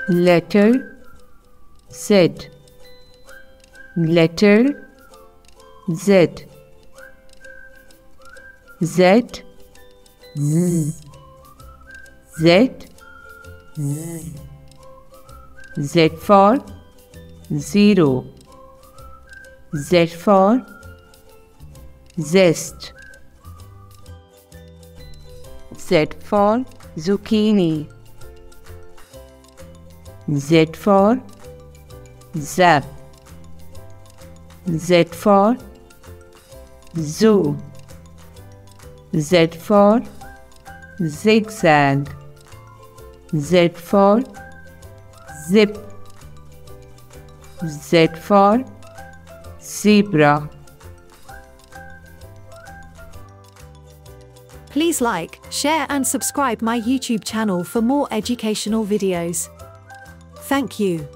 letter Z, letter Z, Z, Z, Z, Z for zero, Z for zest, Z for zucchini, Z for zap, Z for zoo, Z for zigzag, Z for zip, Z for zebra. Please like, share and subscribe my YouTube channel for more educational videos. Thank you.